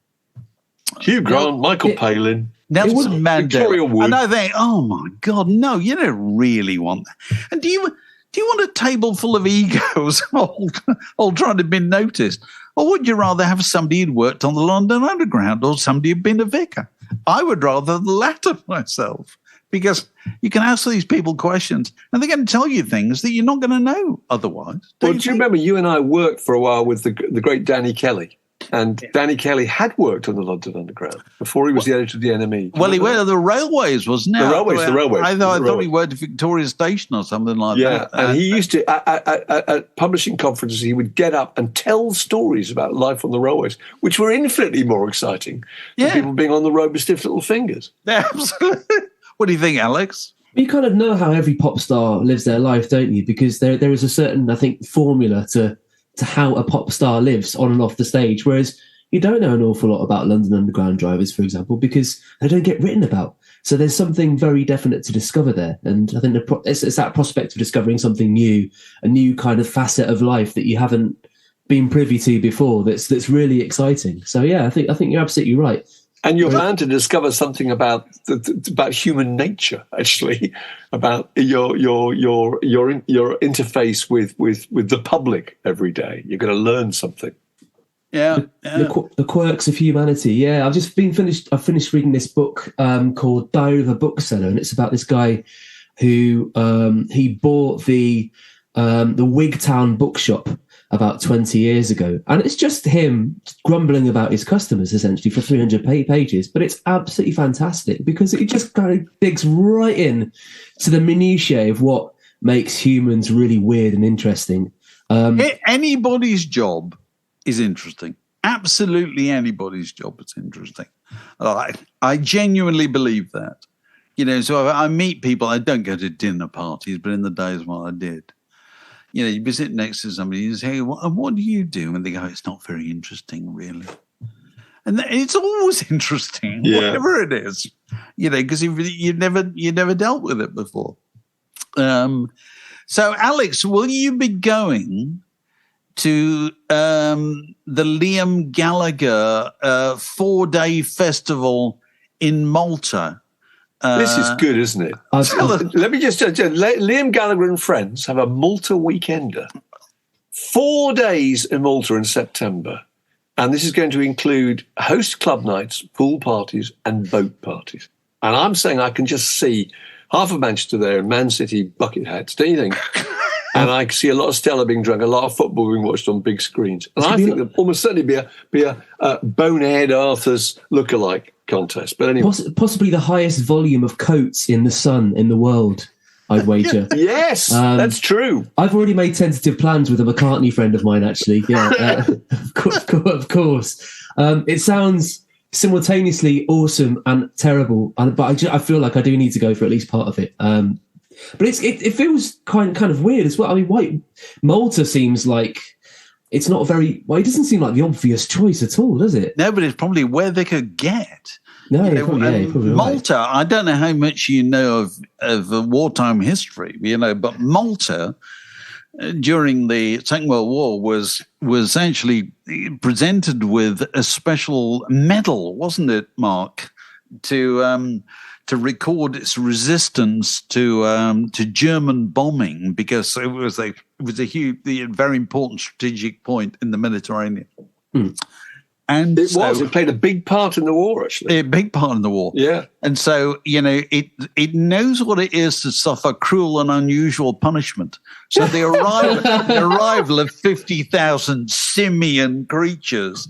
Hugh Grant, Michael Palin. Nelson Victoria Mandela. Wood. And I think, oh, my God, no, you don't really want that. And do you want a table full of egos all trying to be noticed? Or would you rather have somebody who'd worked on the London Underground or somebody who'd been a vicar? I would rather the latter myself, because you can ask these people questions and they're going to tell you things that you're not going to know otherwise. Well, do you remember you and I worked for a while with the great Danny Kelly? And Danny Kelly had worked on the London Underground before he was the editor of the NME. Well, he worked at the railways, wasn't he? The railways. I thought he worked at Victoria Station or something like that. Yeah, and he used to, at publishing conferences, he would get up and tell stories about life on the railways, which were infinitely more exciting than people being on the road with stiff little fingers. Yeah, absolutely. What do you think, Alex? You kind of know how every pop star lives their life, don't you? Because there is a certain, I think, formula to how a pop star lives on and off the stage, whereas you don't know an awful lot about London Underground drivers, for example, because they don't get written about. So there's something very definite to discover there. And I think it's that prospect of discovering something new, a new kind of facet of life that you haven't been privy to before that's really exciting. So, yeah, I think you're absolutely right. And you're bound to discover something about human nature, actually, about your interface with the public every day. You're going to learn something. Yeah, the quirks of humanity. Yeah, I've finished reading this book called Diary of a Bookseller, and it's about this guy who he bought the Wigtown bookshop about 20 years ago. And it's just him grumbling about his customers, essentially, for 300 pages. But it's absolutely fantastic because it just kind of digs right in to the minutiae of what makes humans really weird and interesting. Anybody's job is interesting. Absolutely anybody's job is interesting. I genuinely believe that. So I meet people. I don't go to dinner parties, but in the days when I did, you'd be sitting next to somebody and say, what do you do? And they go, it's not very interesting, really. And it's always interesting, whatever it is, because you've never dealt with it before. So, Alex, will you be going to the Liam Gallagher 4-day festival in Malta? This is good, isn't it? Let me just Liam Gallagher and friends have a Malta weekender. 4 days in Malta in September. And this is going to include host club nights, pool parties, and boat parties. And I'm saying I can just see half of Manchester there in Man City bucket hats, don't you think? And I see a lot of Stella being drunk, a lot of football being watched on big screens. And I think there'll almost certainly be a Bonehead Arthur's lookalike contest. But anyway, possibly the highest volume of coats in the sun in the world, I'd wager. Yes, that's true. I've already made tentative plans with a McCartney friend of mine, actually. Yeah, of course. It sounds simultaneously awesome and terrible, but I feel like I do need to go for at least part of it. But it feels kind of weird as well. I mean, Malta seems like it's not very. Well, it doesn't seem like the obvious choice at all, does it? No, but it's probably where they could get. No, you're probably Malta. Right. I don't know how much you know of wartime history, but Malta during the Second World War was actually presented with a special medal, wasn't it, Mark, to record its resistance to German bombing, because it was a very important strategic point in the Mediterranean. Mm. And it played a big part in the war, actually. A big part in the war. Yeah. And so, it knows what it is to suffer cruel and unusual punishment. So the arrival of 50,000 simian creatures.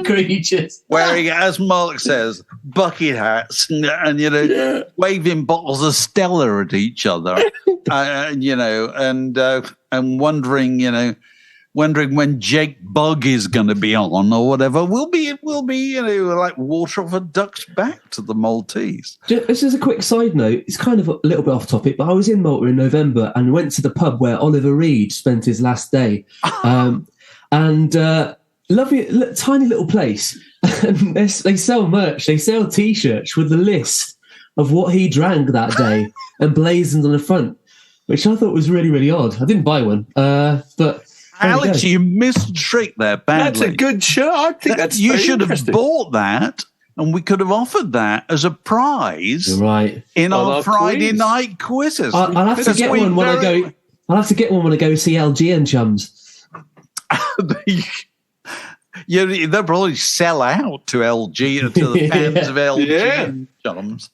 Creatures. Wearing, as Mark says, bucket hats and waving bottles of Stella at each other, and wondering when Jake Bugg is going to be on or whatever. We'll be like water off a duck's back to the Maltese. This is a quick side note. It's kind of a little bit off topic, but I was in Malta in November and went to the pub where Oliver Reed spent his last day. And lovely, tiny little place. And they sell merch. They sell T-shirts with the list of what he drank that day and blazoned on the front, which I thought was really, really odd. I didn't buy one, but Alex, you missed a trick there badly. That's a good shirt. I think you should have bought that, and we could have offered that as a prize, right, in our Friday night quizzes. I'll have to get one when I go. I'll have to get one when I go see LG and Chums. They'll probably sell out to LG, to the fans of LG and Chums.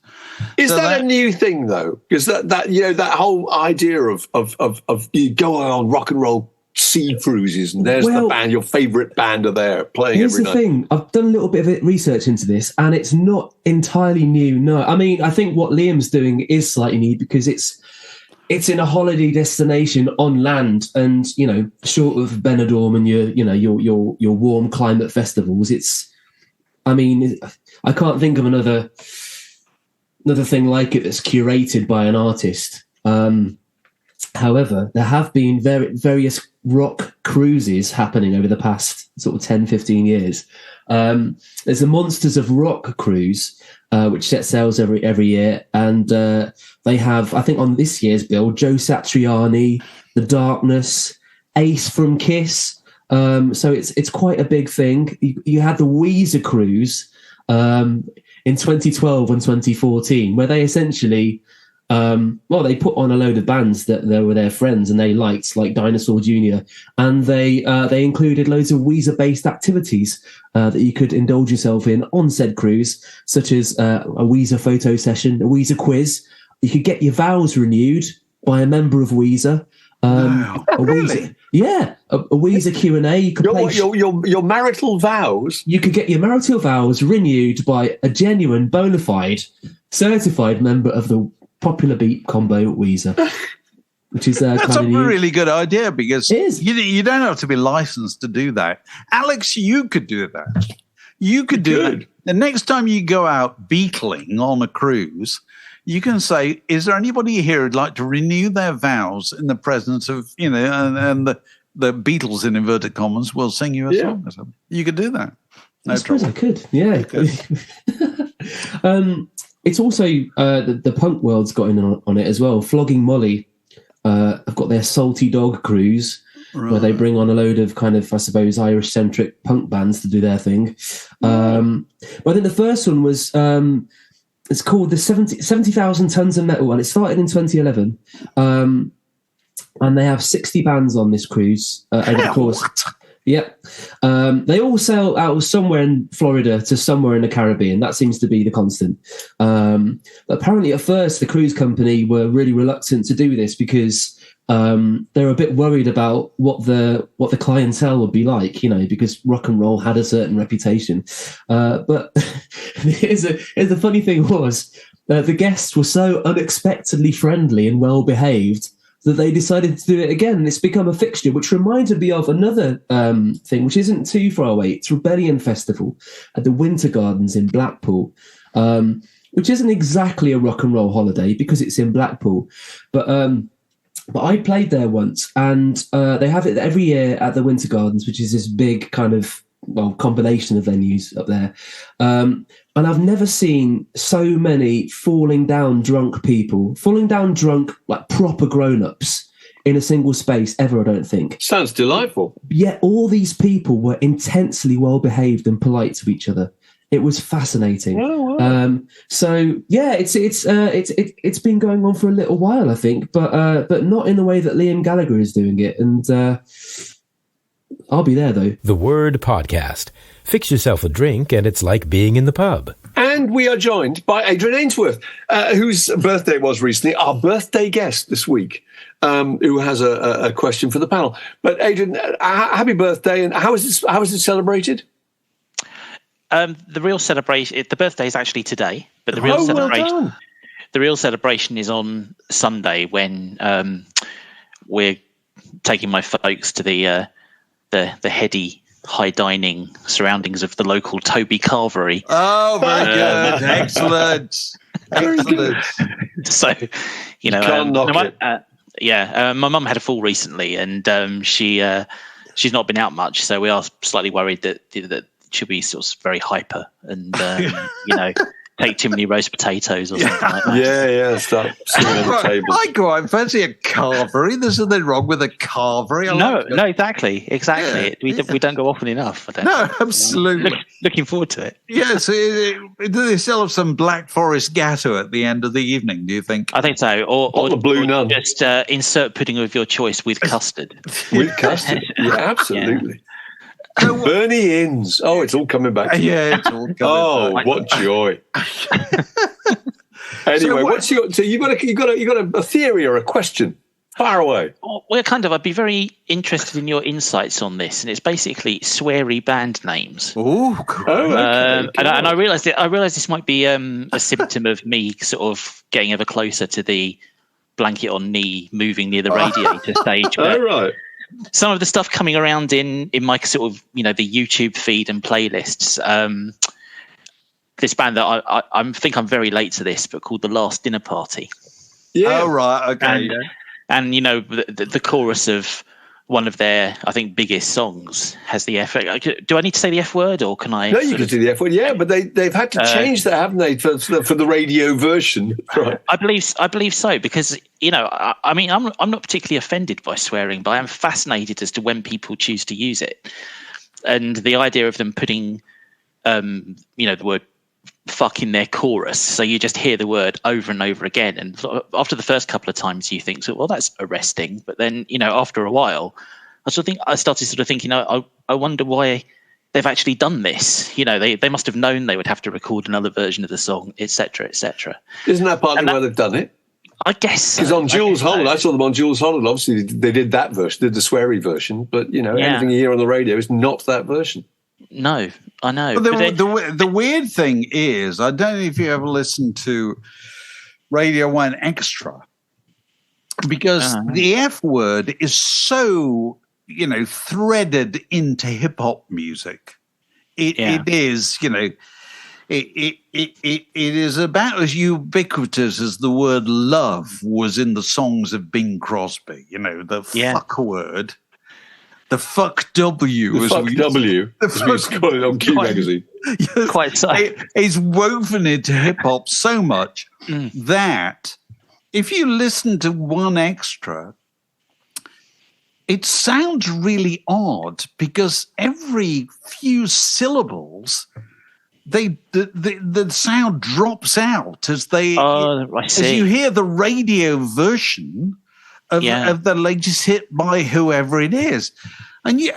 Is that a new thing though? Because that whole idea of you go on rock and roll sea cruises and there's the band, your favourite band are there playing every night. Here's the thing, I've done a little bit of research into this and it's not entirely new. No, I mean, I think what Liam's doing is slightly new because it's in a holiday destination on land, and short of Benidorm and your warm climate festivals, I can't think of another thing like it that's curated by an artist. However, there have been various rock cruises happening over the past sort of 10, 15 years. There's a Monsters of Rock cruise, which sets sails every year. And they have, I think on this year's bill, Joe Satriani, The Darkness, Ace from Kiss. So it's quite a big thing. You had the Weezer cruise in 2012 and 2014, where they essentially... they put on a load of bands that were their friends and they liked, like Dinosaur Jr., and they included loads of Weezer-based activities that you could indulge yourself in on said cruise, such as a Weezer photo session, a Weezer quiz. You could get your vows renewed by a member of Weezer. Really? A Weezer Q&A. You could your marital vows. You could get your marital vows renewed by a genuine, bona fide, certified member of the Popular Beat combo Weezer, which is that's a really good idea because you don't have to be licensed to do that. Alex, you could do that. You could do it. The next time you go out beetling on a cruise, you can say, "Is there anybody here who'd like to renew their vows in the presence of and the Beatles in inverted commas will sing you a song or something?" You could do that. I suppose I could. Yeah. It's also the punk world's got in on it as well. Flogging Molly have got their Salty Dog cruise, where they bring on a load of kind of, I suppose, Irish-centric punk bands to do their thing. But I think the first one was, it's called the 70,000 Tons of Metal, and it started in 2011. And they have 60 bands on this cruise over the course. Yep. They all sail out of somewhere in Florida to somewhere in the Caribbean. That seems to be the constant. But apparently at first the cruise company were really reluctant to do this because they were a bit worried about what the clientele would be like, because rock and roll had a certain reputation. But here's the funny thing was the guests were so unexpectedly friendly and well behaved that they decided to do it again. It's become a fixture, which reminded me of another thing, which isn't too far away. It's Rebellion Festival at the Winter Gardens in Blackpool, which isn't exactly a rock and roll holiday because it's in Blackpool. But I played there once, and they have it every year at the Winter Gardens, which is this big kind of, combination of venues up there. And I've never seen so many falling down drunk like proper grown-ups in a single space ever, I don't think. Sounds delightful. Yet all these people were intensely well-behaved and polite to each other. It was fascinating. Oh, wow. It's been going on for a little while, I think, but not in the way that Liam Gallagher is doing it. And I'll be there, though. The Word Podcast. Fix yourself a drink and it's like being in the pub. And we are joined by Adrian Ainsworth, whose birthday it was recently, our birthday guest this week, who has a question for the panel. But Adrian, happy birthday. And how is it celebrated? The real celebration, the birthday is actually today, but the real celebration is on Sunday when we're taking my folks to the heady, high dining surroundings of the local Toby Carvery. Oh, very good! Excellent. So, can't knock it. My mum had a fall recently, and she she's not been out much, so we are slightly worried that she'll be sort of very hyper and take too many roast potatoes or something like that. Yeah, start sitting on the table. I quite fancy a carvery. There's nothing wrong with a carvery. No, exactly. Yeah. We don't go often enough. No, absolutely. Looking forward to it. Yes. Do they still have some Black Forest gatto at the end of the evening, do you think? I think so. Or the Blue Nun. Just insert pudding of your choice with custard. With custard. Yeah, absolutely. Yeah. Bernie Inns. Oh, it's all coming back. Yeah, it's all coming back. What joy! Anyway, what's your? So you got a theory or a question? Fire away. Well, I'd be very interested in your insights on this, and it's basically sweary band names. Oh, cool. And I realised this might be a symptom of me sort of getting ever closer to the blanket on knee, moving near the radiator stage. All right. Some of the stuff coming around in my sort of, the YouTube feed and playlists. This band that I think I'm very late to this, but called The Last Dinner Party. Yeah. Oh, right. Okay. And the chorus of one of their, I think, biggest songs has the F. Do I need to say the F word, or can I? No, you can say the F word. Yeah, but they've had to change that, haven't they, for the radio version? Right. I believe so, because I'm not particularly offended by swearing, but I am fascinated as to when people choose to use it, and the idea of them putting, the word fuck in their chorus, so you just hear the word over and over again, and after the first couple of times you think, well, that's arresting, but then after a while I started sort of thinking, I wonder why they've actually done this. They must have known they would have to record another version of the song, etc. Isn't that partly why they've done it? I guess because on Jules Holland, I saw them on Jules Holland. Obviously they did that version, did the sweary version, but anything you hear on the radio is not that version. No, I know. But the weird thing is, I don't know if you ever listened to Radio 1 Extra, because the F word is so, threaded into hip hop music. It is, it is about as ubiquitous as the word love was in the songs of Bing Crosby. The fuck word. The fuck W. The fuck W. As we used to call it on Q Magazine. Quite so. It's woven into hip-hop so much that if you listen to One Extra, it sounds really odd because every few syllables, the sound drops out as you hear the radio version of the latest hit by whoever it is, and you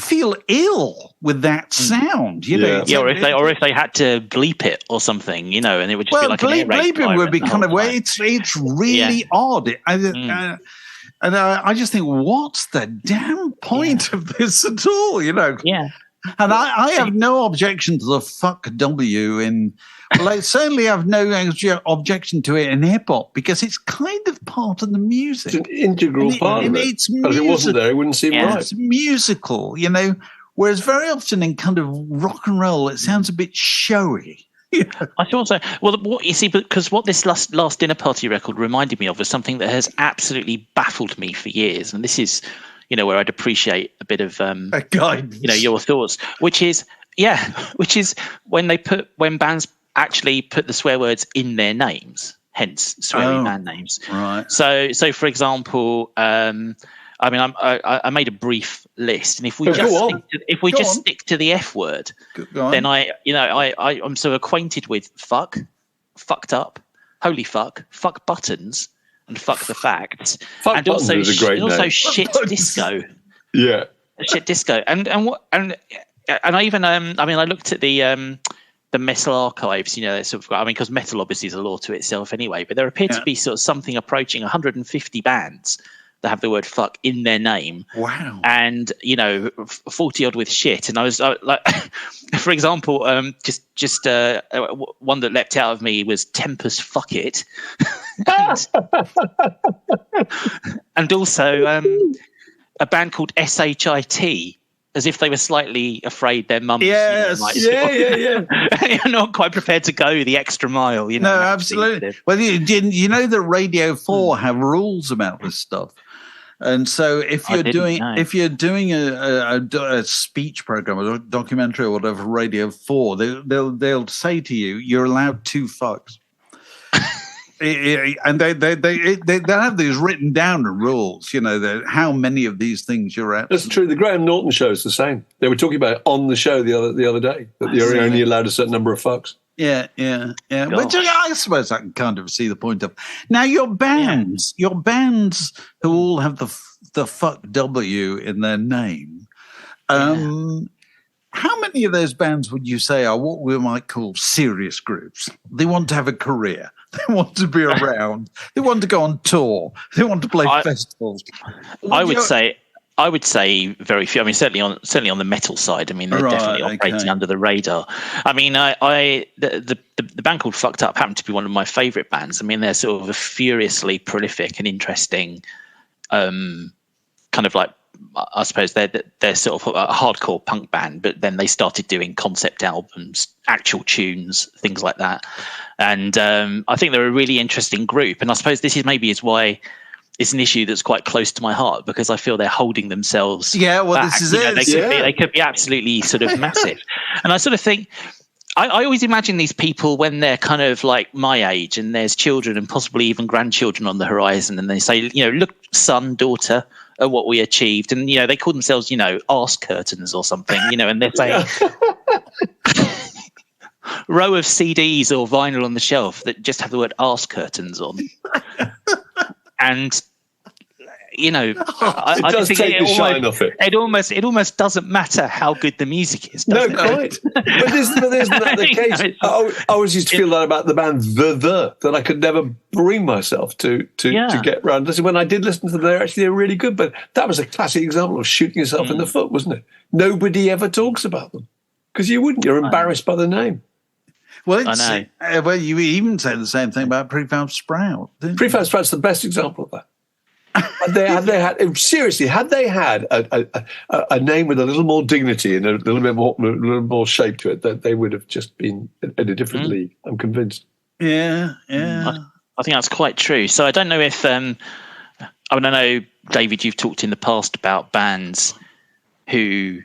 feel ill with that sound, or if they had to bleep it or something, and it would just be like bleeping would be kind of way. It's really odd, and I just think, what's the damn point of this at all, Yeah. And I have no objection to the fuck W in. Well, I certainly have no objection to it in hip hop because it's kind of part of the music. It's an integral part of it. It's musical. If it wasn't there, it wouldn't seem right. It's musical, whereas very often in kind of rock and roll, it sounds a bit showy. I thought so. Well, what you see, because what this last Dinner Party record reminded me of was something that has absolutely baffled me for years, and this is, where I'd appreciate a bit of, your thoughts, which is when bands actually put the swear words in their names, hence sweary band names. Right. So for example, I made a brief list, and if we just stick to the F word, then I'm so acquainted with fuck, fucked up, holy fuck buttons, and fuck the facts, fuck and also is a great also name. shit disco. Yeah, shit disco, and I even I looked at the metal archives, sort of, because metal obviously is a law to itself anyway, but there appear to be sort of something approaching 150 bands that have the word fuck in their name. Wow. And 40 odd with shit. And I was like, for example, just one that leapt out of me was Tempest Fuck It. and also a band called SHIT, as if they were slightly afraid their mums. Yes, You're not quite prepared to go the extra mile. No, absolutely. Well, you know that Radio 4 have rules about this stuff. And so if you're doing a speech program, a documentary, or whatever, Radio 4, they'll say to you, you're allowed 2 fucks. And they have these written down rules, how many of these things you're at. That's true. The Graham Norton show is the same. They were talking about it on the show the other day, that you're only allowed a certain number of fucks. Yeah. Which I suppose I can kind of see the point of. Now your bands who all have the fuck W in their name. How many of those bands would you say are what we might call serious groups? They want to have a career. They want to be around. They want to go on tour. They want to play festivals. I would say very few. I mean, certainly on the metal side. I mean, they're definitely operating under the radar. I mean, the band called Fucked Up happened to be one of my favourite bands. I mean, they're sort of a furiously prolific and interesting, kind of like, I suppose they're sort of a hardcore punk band, but then they started doing concept albums, actual tunes, things like that. And I think they're a really interesting group. And I suppose this is why it's an issue that's quite close to my heart, because I feel they're holding themselves back. This is it. They could be absolutely sort of massive. And I sort of think, I always imagine these people when they're kind of like my age and there's children and possibly even grandchildren on the horizon, and they say, look, son, daughter, at what we achieved. And, they call themselves, arse curtains or something, and they're saying row of CDs or vinyl on the shelf that just have the word arse curtains on. And, it does take the shine off it. It almost doesn't matter how good the music is. No, quite. But isn't that the case? I always used to feel that about the band that I could never bring myself to get round. Listen, when I did listen to them, they're really good. But that was a classic example of shooting yourself in the foot, wasn't it? Nobody ever talks about them because you wouldn't. You're embarrassed by the name. Well, I know. Well, you even say the same thing about Prefab Sprout. Prefab Sprout's the best example of that. Had they had a name with a little more dignity and a little more shape to it, that they would have just been in a different league. I'm convinced. Yeah. I think that's quite true. So I don't know if I know, David, you've talked in the past about bands who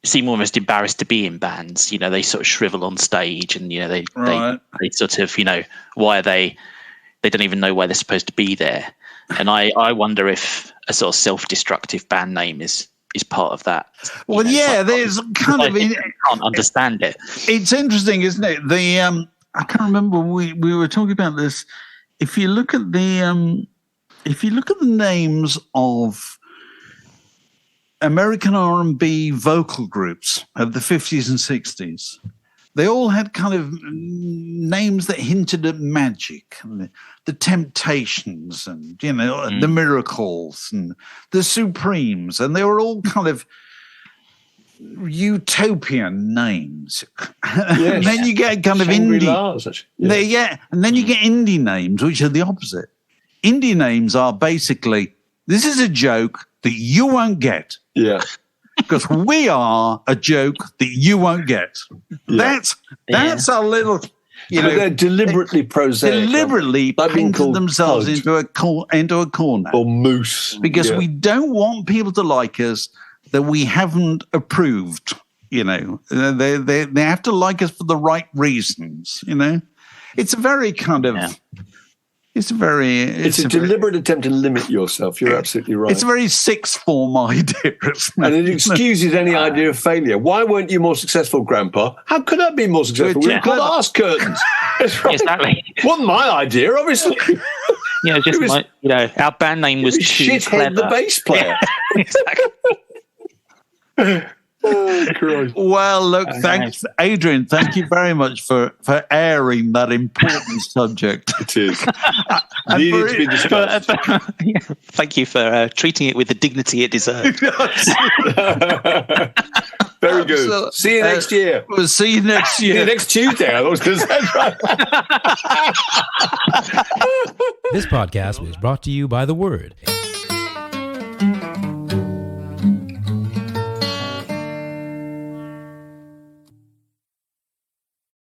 seem almost embarrassed to be in bands. They sort of shrivel on stage, and they sort of why they don't even know why they're supposed to be there. And I wonder if a sort of self-destructive band name is part of that. Well, there's kind of. I can't understand it. It's interesting, isn't it? I can't remember. We were talking about this. If you look at the names of American R&B vocal groups of the 50s and 60s, they all had kind of names that hinted at magic, the Temptations, and the Miracles, and the Supremes, and they were all kind of utopian names. Yes. And then you get kind of indie, and then you get indie names, which are the opposite. Indie names are basically, this is a joke that you won't get. Yeah. Because we are a joke that you won't get. Yeah. That's a little, they're deliberately prosaic. Deliberately painted themselves into a corner. Or moose. Because we don't want people to like us that we haven't approved. They have to like us for the right reasons. It's a very kind of. It's a deliberate attempt to limit yourself. You're absolutely right. It's a very sixth form idea, and it excuses any idea of failure. Why weren't you more successful, Grandpa? How could I be more successful? We called arse curtains. That's right. Exactly. Wasn't my idea, obviously. Our band name was Shithead the bass player. Exactly. Oh, well, look, thanks, Adrian. Thank you very much for airing that important subject. It is needed to be discussed. Thank you for treating it with the dignity it deserves. Very good. See you next year. We'll see you next year. Next Tuesday. I was going to say. This podcast was brought to you by The Word.